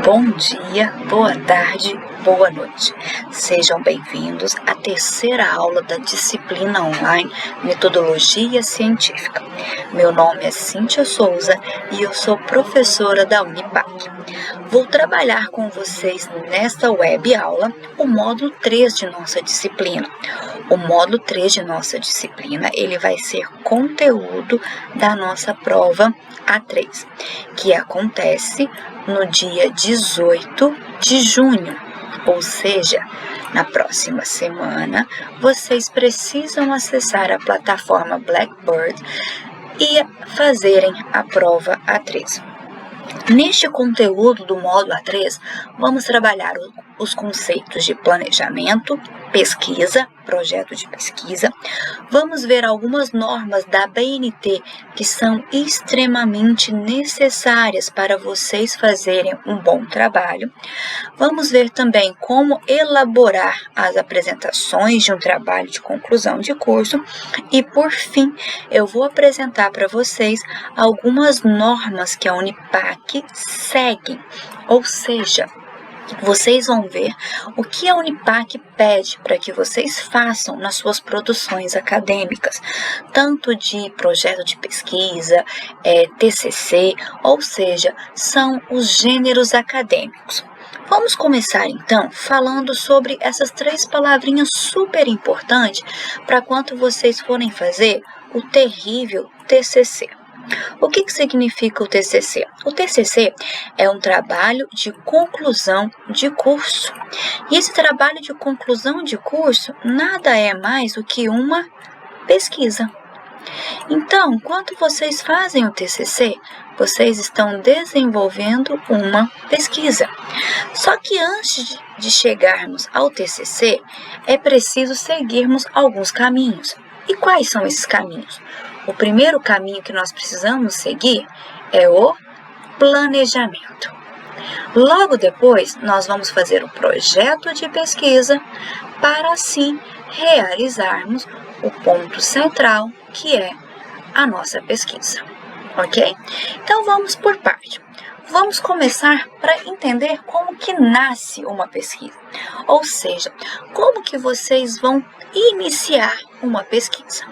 Bom dia, boa tarde, boa noite. Sejam bem-vindos à terceira aula da disciplina online Metodologia Científica. Meu nome é Cíntia Souza e eu sou professora da Unipac. Vou trabalhar com vocês nesta web aula o módulo 3 de nossa disciplina. O módulo 3 de nossa disciplina, ele vai ser conteúdo da nossa prova A3, que acontece no dia 18 de junho, ou seja, na próxima semana, vocês precisam acessar a plataforma Blackboard e fazerem a prova A3. Neste conteúdo do módulo A3, vamos trabalhar os conceitos de planejamento, pesquisa, projeto de pesquisa. Vamos ver algumas normas da BNT que são extremamente necessárias para vocês fazerem um bom trabalho. Vamos ver também como elaborar as apresentações de um trabalho de conclusão de curso. E, por fim, eu vou apresentar para vocês algumas normas que a Unipac segue, ou seja, vocês vão ver o que a Unipac pede para que vocês façam nas suas produções acadêmicas, tanto de projeto de pesquisa, TCC, ou seja, são os gêneros acadêmicos. Vamos começar então falando sobre essas 3 palavrinhas super importantes para quando vocês forem fazer o terrível TCC. O que significa o TCC? O TCC é um trabalho de conclusão de curso. E esse trabalho de conclusão de curso nada é mais do que uma pesquisa. Então, quando vocês fazem o TCC, vocês estão desenvolvendo uma pesquisa. Só que antes de chegarmos ao TCC, é preciso seguirmos alguns caminhos. E quais são esses caminhos? O primeiro caminho que nós precisamos seguir é o planejamento. Logo depois, nós vamos fazer o projeto de pesquisa para assim realizarmos o ponto central, que é a nossa pesquisa, ok? Então, vamos por parte. Vamos começar para entender como que nasce uma pesquisa, ou seja, como que vocês vão iniciar uma pesquisa.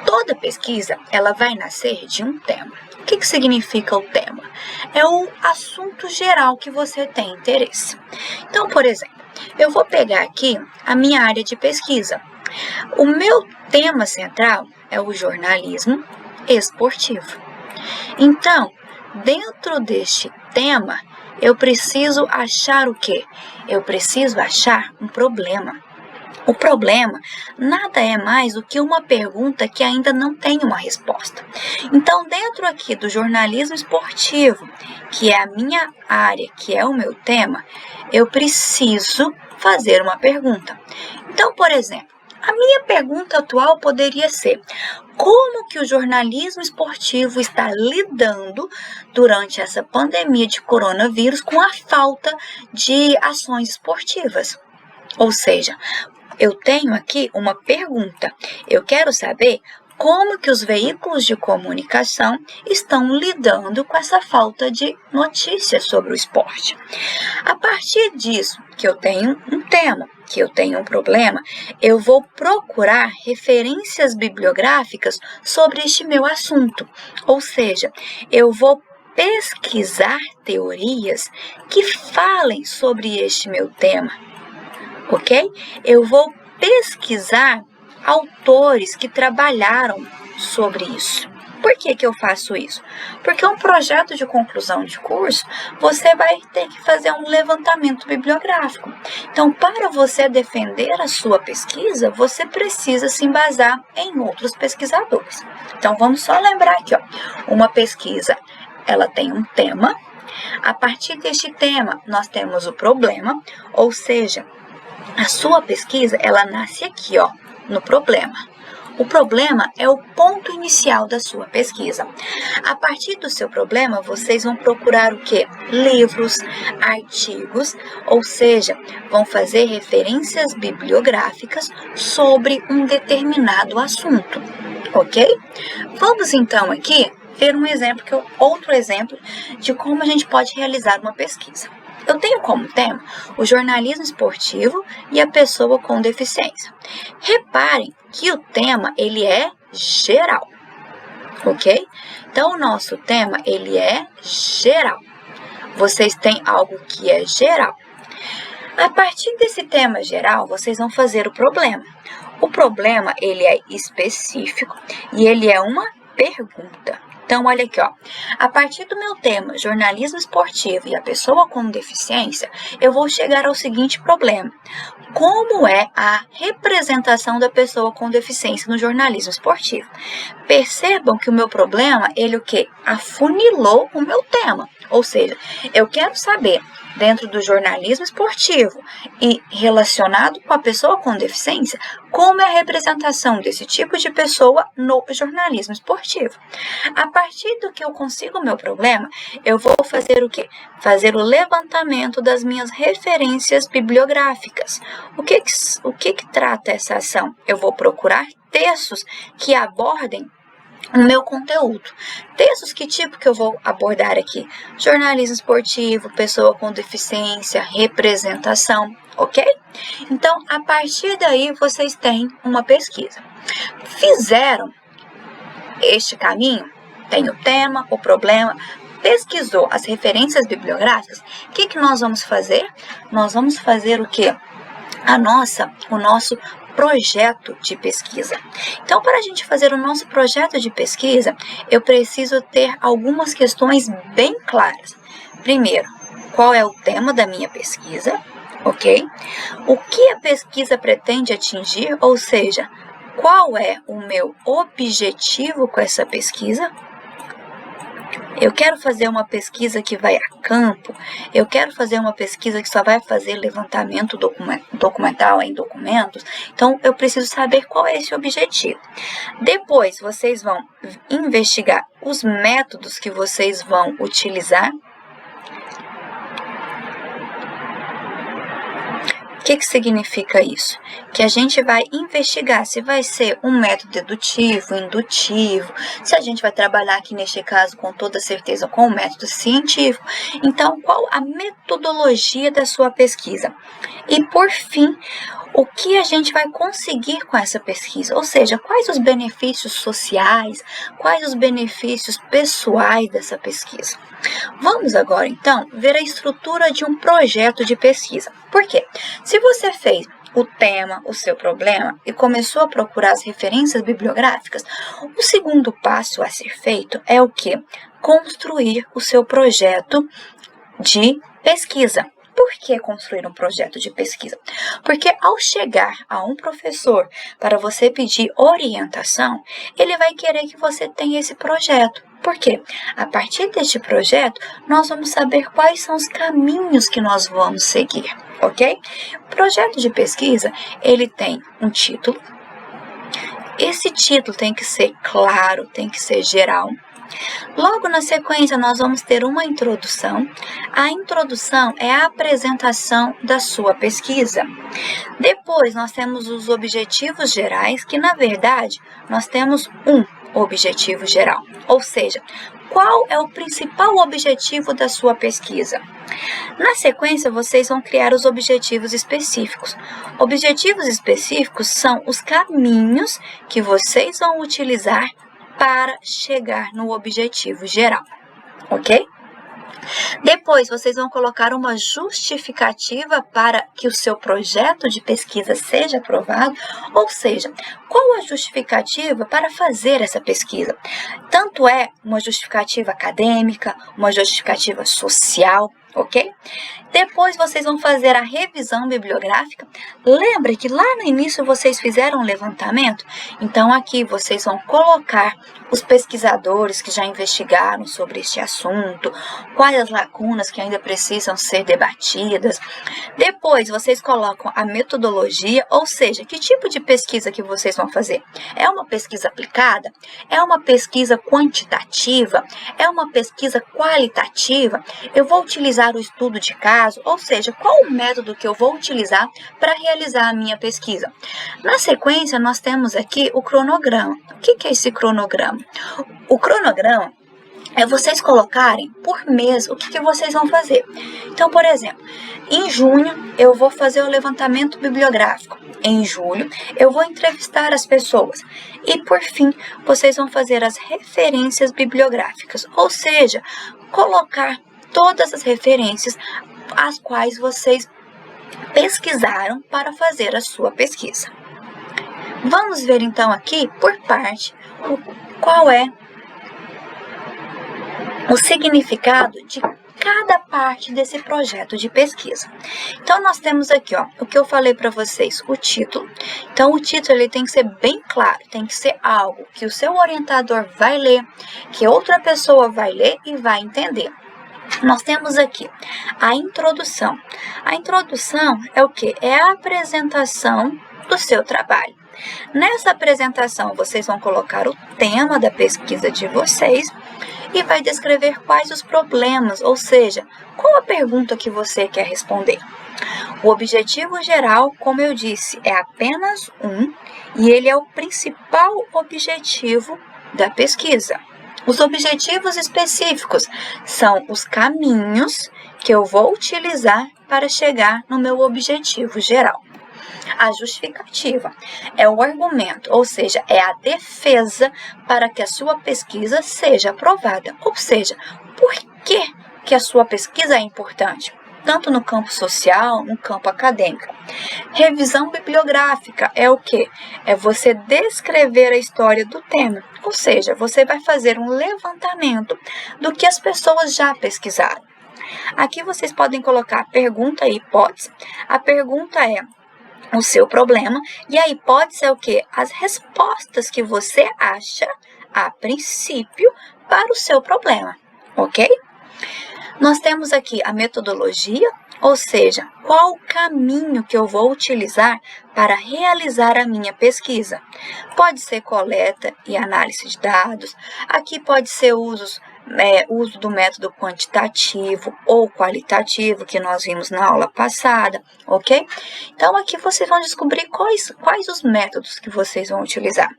Toda pesquisa, ela vai nascer de um tema. O que significa o tema? É o assunto geral que você tem interesse. Então, por exemplo, eu vou pegar aqui a minha área de pesquisa. O meu tema central é o jornalismo esportivo. Então, dentro deste tema, eu preciso achar o quê? Eu preciso achar um problema. O problema nada é mais do que uma pergunta que ainda não tem uma resposta. Então, dentro aqui do jornalismo esportivo, que é a minha área, que é o meu tema, eu preciso fazer uma pergunta. Então, por exemplo, a minha pergunta atual poderia ser: como que o jornalismo esportivo está lidando durante essa pandemia de coronavírus com a falta de ações esportivas? Ou seja, eu tenho aqui uma pergunta. Eu quero saber como que os veículos de comunicação estão lidando com essa falta de notícias sobre o esporte. A partir disso, que eu tenho um tema, que eu tenho um problema, eu vou procurar referências bibliográficas sobre este meu assunto. Ou seja, eu vou pesquisar teorias que falem sobre este meu tema. Ok? Eu vou pesquisar autores que trabalharam sobre isso. Por que eu faço isso? Porque um projeto de conclusão de curso, você vai ter que fazer um levantamento bibliográfico. Então, para você defender a sua pesquisa, você precisa se embasar em outros pesquisadores. Então, vamos só lembrar aqui, ó, uma pesquisa, ela tem um tema. A partir deste tema, nós temos o problema, ou seja, a sua pesquisa, ela nasce aqui, ó, no problema. O problema é o ponto inicial da sua pesquisa. A partir do seu problema, vocês vão procurar o quê? Livros, artigos, ou seja, vão fazer referências bibliográficas sobre um determinado assunto, ok? Vamos então aqui ver outro exemplo de como a gente pode realizar uma pesquisa. Eu tenho como tema o jornalismo esportivo e a pessoa com deficiência. Reparem que o tema ele é geral, ok? Então, o nosso tema ele é geral. Vocês têm algo que é geral. A partir desse tema geral, vocês vão fazer o problema. O problema, ele é específico e ele é uma pergunta. Então, olha aqui, ó. A partir do meu tema, jornalismo esportivo e a pessoa com deficiência, eu vou chegar ao seguinte problema. Como é a representação da pessoa com deficiência no jornalismo esportivo? Percebam que o meu problema, ele o quê? Afunilou o meu tema. Ou seja, eu quero saber, dentro do jornalismo esportivo e relacionado com a pessoa com deficiência, como é a representação desse tipo de pessoa no jornalismo esportivo. A partir do que eu consigo o meu problema, eu vou fazer o quê? Fazer o levantamento das minhas referências bibliográficas. O que trata essa ação? Eu vou procurar textos que abordem o meu conteúdo. Textos que tipo que eu vou abordar aqui? Jornalismo esportivo, pessoa com deficiência, representação, ok? Então, a partir daí, vocês têm uma pesquisa. Fizeram este caminho? Tem o tema, o problema, pesquisou as referências bibliográficas. O que nós vamos fazer? Nós vamos fazer o quê? O nosso projeto de pesquisa. Então, para a gente fazer o nosso projeto de pesquisa, eu preciso ter algumas questões bem claras. Primeiro, qual é o tema da minha pesquisa, ok? O que a pesquisa pretende atingir, ou seja, qual é o meu objetivo com essa pesquisa? Eu quero fazer uma pesquisa que vai a campo, eu quero fazer uma pesquisa que só vai fazer levantamento documental em documentos, então eu preciso saber qual é esse objetivo. Depois, vocês vão investigar os métodos que vocês vão utilizar. O que significa isso? Que a gente vai investigar se vai ser um método dedutivo, indutivo, se a gente vai trabalhar aqui neste caso com toda certeza com o método científico. Então, qual a metodologia da sua pesquisa? E por fim, o que a gente vai conseguir com essa pesquisa? Ou seja, quais os benefícios sociais, quais os benefícios pessoais dessa pesquisa? Vamos agora, então, ver a estrutura de um projeto de pesquisa. Por quê? Se você fez o tema, o seu problema e começou a procurar as referências bibliográficas, o segundo passo a ser feito é o quê? Construir o seu projeto de pesquisa. Por que construir um projeto de pesquisa? Porque ao chegar a um professor para você pedir orientação, ele vai querer que você tenha esse projeto. Por quê? A partir deste projeto, nós vamos saber quais são os caminhos que nós vamos seguir, ok? O projeto de pesquisa, ele tem um título. Esse título tem que ser claro, tem que ser geral. Logo na sequência, nós vamos ter uma introdução. A introdução é a apresentação da sua pesquisa. Depois, nós temos os objetivos gerais, que na verdade, nós temos um objetivo geral. Ou seja, qual é o principal objetivo da sua pesquisa? Na sequência, vocês vão criar os objetivos específicos. Objetivos específicos são os caminhos que vocês vão utilizar para chegar no objetivo geral, ok? Depois, vocês vão colocar uma justificativa para que o seu projeto de pesquisa seja aprovado, ou seja, qual a justificativa para fazer essa pesquisa? Tanto é uma justificativa acadêmica, uma justificativa social, ok? Depois vocês vão fazer a revisão bibliográfica. Lembre que lá no início vocês fizeram um levantamento, então aqui vocês vão colocar os pesquisadores que já investigaram sobre este assunto, quais as lacunas que ainda precisam ser debatidas. Depois vocês colocam a metodologia, ou seja, que tipo de pesquisa que vocês vão fazer? É uma pesquisa aplicada? É uma pesquisa quantitativa? É uma pesquisa qualitativa? Eu vou utilizar o estudo de caso, ou seja, qual o método que eu vou utilizar para realizar a minha pesquisa? Na sequência, nós temos aqui o cronograma. O que é esse cronograma? O cronograma é vocês colocarem por mês o que vocês vão fazer. Então, por exemplo, em junho eu vou fazer o levantamento bibliográfico. Em julho eu vou entrevistar as pessoas. E por fim, vocês vão fazer as referências bibliográficas, ou seja, colocar todas as referências as quais vocês pesquisaram para fazer a sua pesquisa. Vamos ver então aqui por parte qual é o significado de cada parte desse projeto de pesquisa. Então, nós temos aqui, o que eu falei para vocês, o título. Então, o título ele tem que ser bem claro, tem que ser algo que o seu orientador vai ler, que outra pessoa vai ler e vai entender. Nós temos aqui a introdução. A introdução é o quê? É a apresentação do seu trabalho. Nessa apresentação, vocês vão colocar o tema da pesquisa de vocês e vai descrever quais os problemas, ou seja, qual a pergunta que você quer responder. O objetivo geral, como eu disse, é apenas um e ele é o principal objetivo da pesquisa. Os objetivos específicos são os caminhos que eu vou utilizar para chegar no meu objetivo geral. A justificativa é o argumento, ou seja, é a defesa para que a sua pesquisa seja aprovada. Ou seja, por que a sua pesquisa é importante? Tanto no campo social, no campo acadêmico. Revisão bibliográfica é o quê? É você descrever a história do tema. Ou seja, você vai fazer um levantamento do que as pessoas já pesquisaram. Aqui vocês podem colocar pergunta e hipótese. A pergunta é o seu problema e a hipótese é o quê? As respostas que você acha, a princípio, para o seu problema, ok? Nós temos aqui a metodologia, ou seja, qual o caminho que eu vou utilizar para realizar a minha pesquisa. Pode ser coleta e análise de dados, aqui pode ser uso do método quantitativo ou qualitativo, que nós vimos na aula passada, ok? Então, aqui vocês vão descobrir quais os métodos que vocês vão utilizar.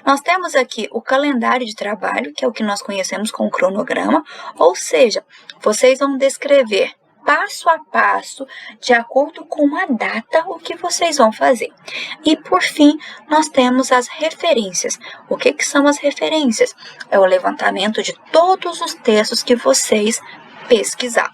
Nós temos aqui o calendário de trabalho, que é o que nós conhecemos como cronograma, ou seja, vocês vão descrever passo a passo, de acordo com a data, o que vocês vão fazer. E, por fim, nós temos as referências. O que são as referências? É o levantamento de todos os textos que vocês pesquisaram.